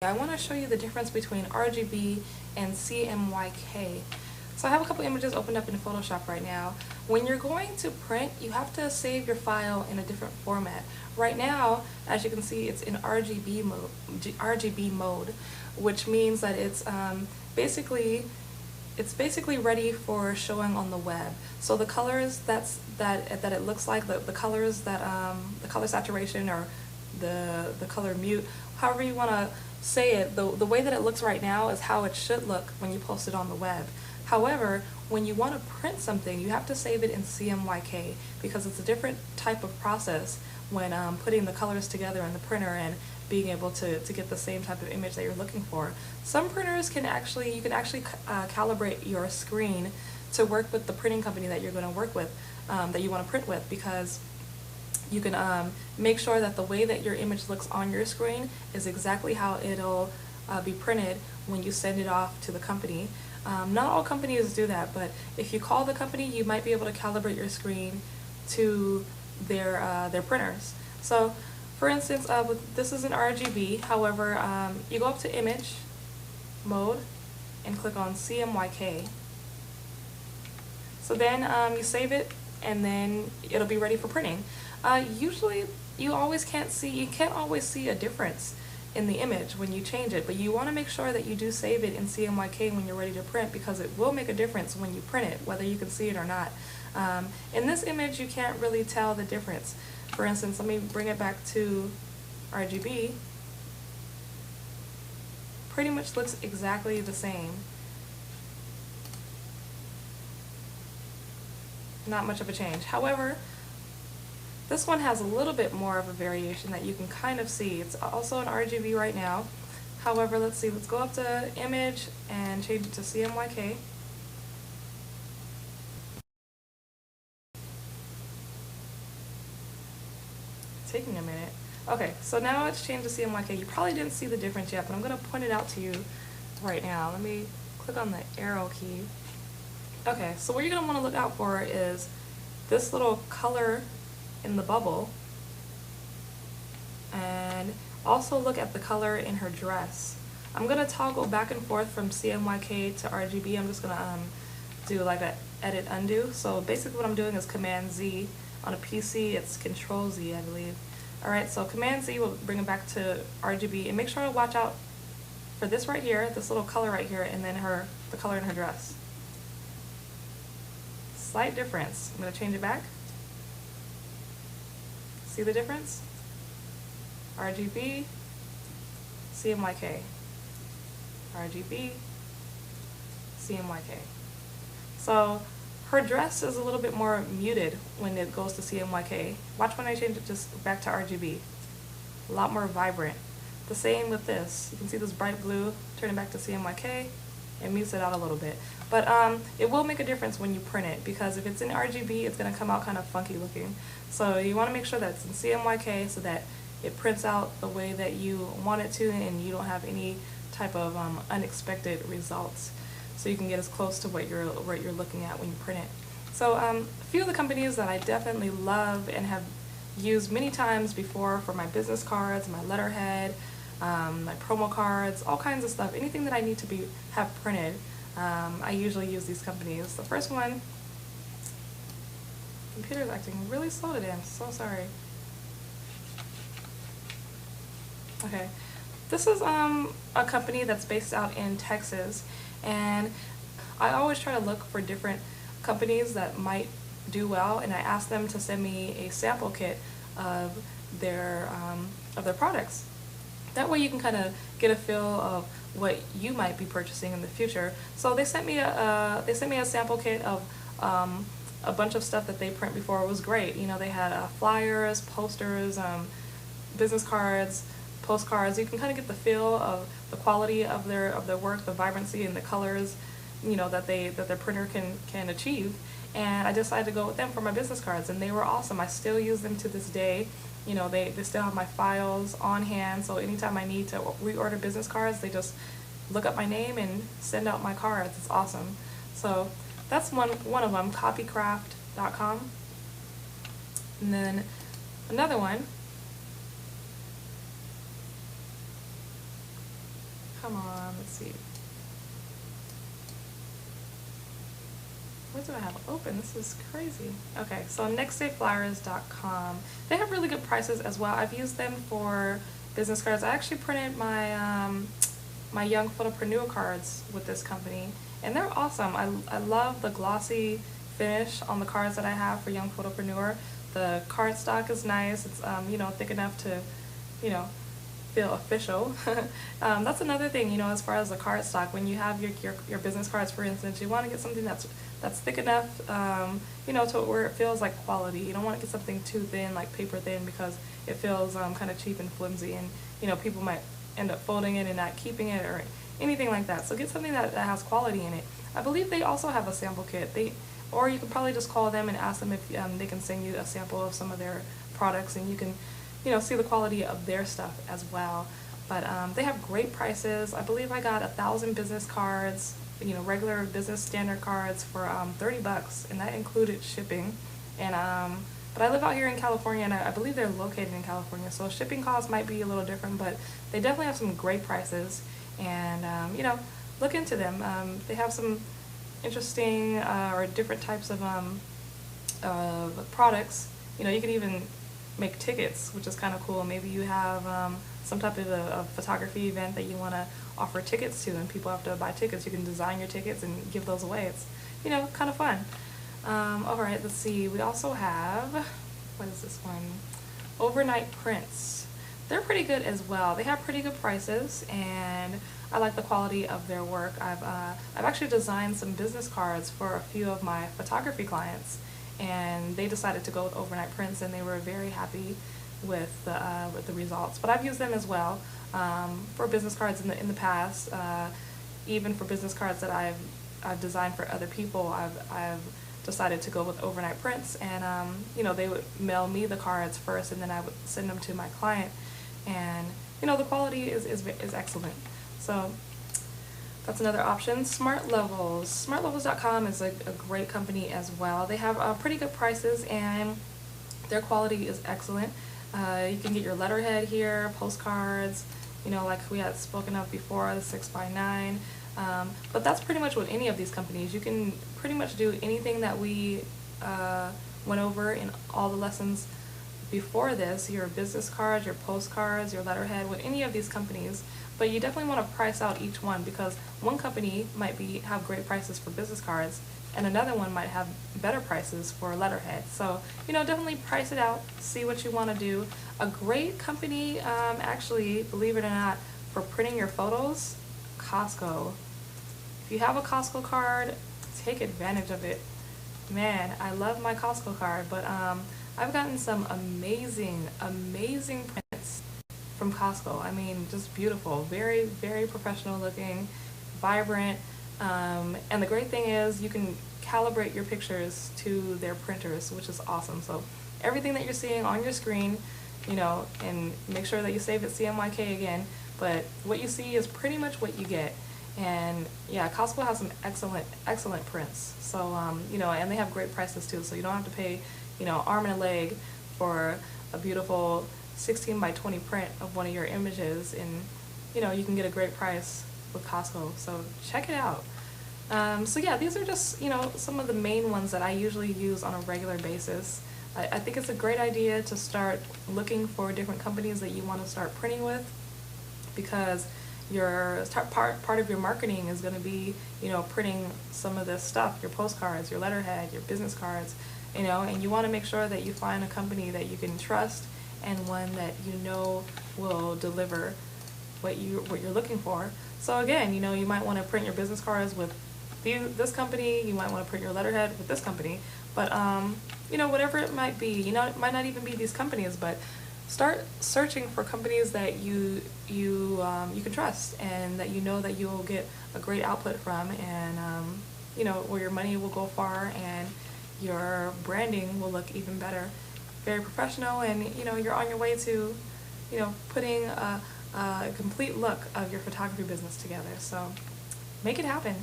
I want to show you the difference between RGB and CMYK. So I have a couple images opened up in Photoshop right now. When you're going to print, you have to save your file in a different format. Right now, as you can see, it's in RGB mode, which means that basically it's basically ready for showing on the web. So the colors that it looks like, the colors that the color saturation or the color mute, however you want to say it, the way that it looks right now is how it should look when you post it on the web. However, when you want to print something, you have to save it in CMYK because it's a different type of process when putting the colors together in the printer and being able to get the same type of image that you're looking for. Some printers can actually, you can actually calibrate your screen to work with the printing company that you're going to work with, that you want to print with, because you can make sure that the way that your image looks on your screen is exactly how it'll be printed when you send it off to the company. Not all companies do that, but if you call the company, you might be able to calibrate your screen to their printers. So, for instance, this is an RGB. However, you go up to Image Mode and click on CMYK. So then you save it, and then it'll be ready for printing. Usually, you can't always see a difference in the image when you change it, but you want to make sure that you do save it in CMYK when you're ready to print, because it will make a difference when you print it, whether you can see it or not. In this image, you can't really tell the difference. For instance, let me bring it back to RGB. Pretty much looks exactly the same. Not much of a change. However, this one has a little bit more of a variation that you can kind of see. It's also an RGB right now. However, let's see, let's go up to Image and change it to CMYK. Taking a minute. Okay, so now it's changed to CMYK. You probably didn't see the difference yet, but I'm going to point it out to you right now. Let me click on the arrow key. Okay, so what you're going to want to look out for is this little color in the bubble, and also look at the color in her dress. I'm going to toggle back and forth from CMYK to RGB. I'm just going to do like a edit undo. So basically what I'm doing is Command Z. On a PC it's Control Z, I believe. Alright, so Command Z will bring it back to RGB, and make sure to watch out for this right here, this little color right here, and then the color in her dress. Slight difference. I'm going to change it back. See the difference? RGB, CMYK. RGB, CMYK. So her dress is a little bit more muted when it goes to CMYK. Watch when I change it just back to RGB. A lot more vibrant. The same with this. You can see this bright blue, turning back to CMYK, and mutes it out a little bit. But it will make a difference when you print it, because if it's in RGB, it's going to come out kind of funky looking. So you want to make sure that it's in CMYK so that it prints out the way that you want it to, and you don't have any type of unexpected results. So you can get as close to what you're looking at when you print it. So a few of the companies that I definitely love and have used many times before for my business cards, my letterhead, my promo cards, all kinds of stuff, anything that I need to have printed, I usually use these companies. The first one, computer's acting really slow today, I'm so sorry. Okay, this is a company that's based out in Texas, and I always try to look for different companies that might do well, and I ask them to send me a sample kit of their products. That way you can kind of get a feel of what you might be purchasing in the future. So they sent me a sample kit of a bunch of stuff that they print before. It was great. You know, they had flyers, posters, business cards, postcards. You can kind of get the feel of the quality of their work, the vibrancy and the colors, you know, that their printer can achieve. And I decided to go with them for my business cards, and they were awesome. I still use them to this day. You know, they still have my files on hand, so anytime I need to reorder business cards, they just look up my name and send out my cards. It's awesome. So that's one of them, copycraft.com. And then another one Come on, let's see. What do I have open? This is crazy. Okay, so nextdayflyers.com. They have really good prices as well. I've used them for business cards. I actually printed my my Young Photopreneur cards with this company, and they're awesome. I love the glossy finish on the cards that I have for Young Photopreneur. The cardstock is nice. It's you know, thick enough to, you know, feel official. That's another thing, you know, as far as the cardstock. When you have your business cards, for instance, you want to get something that's thick enough, you know, to where it feels like quality. You don't want to get something too thin, like paper thin, because it feels kind of cheap and flimsy, and you know, people might end up folding it and not keeping it or anything like that. So get something that has quality in it. I believe they also have a sample kit. Or you can probably just call them and ask them if they can send you a sample of some of their products, and you can, you know, see the quality of their stuff as well. But they have great prices. I believe I got 1,000 business cards, you know, regular business standard cards for $30, and that included shipping. And but I live out here in California, and I believe they're located in California, so shipping costs might be a little different, but they definitely have some great prices. And you know, look into them. They have some interesting or different types of products. You know, you can even make tickets, which is kind of cool. Maybe you have some type of a photography event that you want to offer tickets to, and people have to buy tickets. You can design your tickets and give those away. It's, you know, kind of fun. Alright, let's see. We also have, what is this one? Overnight Prints. They're pretty good as well. They have pretty good prices, and I like the quality of their work. I've actually designed some business cards for a few of my photography clients, and they decided to go with Overnight Prints, and they were very happy with the results. But I've used them as well for business cards in the past. Even for business cards that I've designed for other people, I've decided to go with Overnight Prints, and you know, they would mail me the cards first, and then I would send them to my client, and you know, the quality is excellent. So that's another option. Smart Levels. SmartLevels.com is a great company as well. They have pretty good prices, and their quality is excellent. You can get your letterhead here, postcards, you know, like we had spoken of before, the 6x9. But that's pretty much with any of these companies. You can pretty much do anything that we went over in all the lessons before this, your business cards, your postcards, your letterhead, with any of these companies. But you definitely want to price out each one, because one company might have great prices for business cards, and another one might have better prices for letterhead. So, you know, definitely price it out, see what you want to do. A great company, actually, believe it or not, for printing your photos, Costco. If you have a Costco card, take advantage of it. Man, I love my Costco card, but I've gotten some amazing prints from Costco. I mean, just beautiful, very, very professional looking, vibrant, and the great thing is you can calibrate your pictures to their printers, which is awesome. So everything that you're seeing on your screen, you know, and make sure that you save it CMYK again, but what you see is pretty much what you get. And yeah, Costco has some excellent prints. So, you know, and they have great prices too, so you don't have to pay, you know, arm and a leg for a beautiful 16x20 print of one of your images, and you know, you can get a great price with Costco, so check it out. So yeah, these are just, you know, some of the main ones that I usually use on a regular basis. I think it's a great idea to start looking for different companies that you want to start printing with, because your part of your marketing is going to be, you know, printing some of this stuff, your postcards, your letterhead, your business cards, you know, and you want to make sure that you find a company that you can trust, and one that you know will deliver what you're looking for. So again, you know, you might want to print your business cards with this company, you might want to print your letterhead with this company, but you know, whatever it might be, you know, it might not even be these companies, but start searching for companies that you can trust, and that you know that you will get a great output from, and you know, where your money will go far, and your branding will look even better, very professional, and you know, you're on your way to, you know, putting a complete look of your photography business together. So make it happen.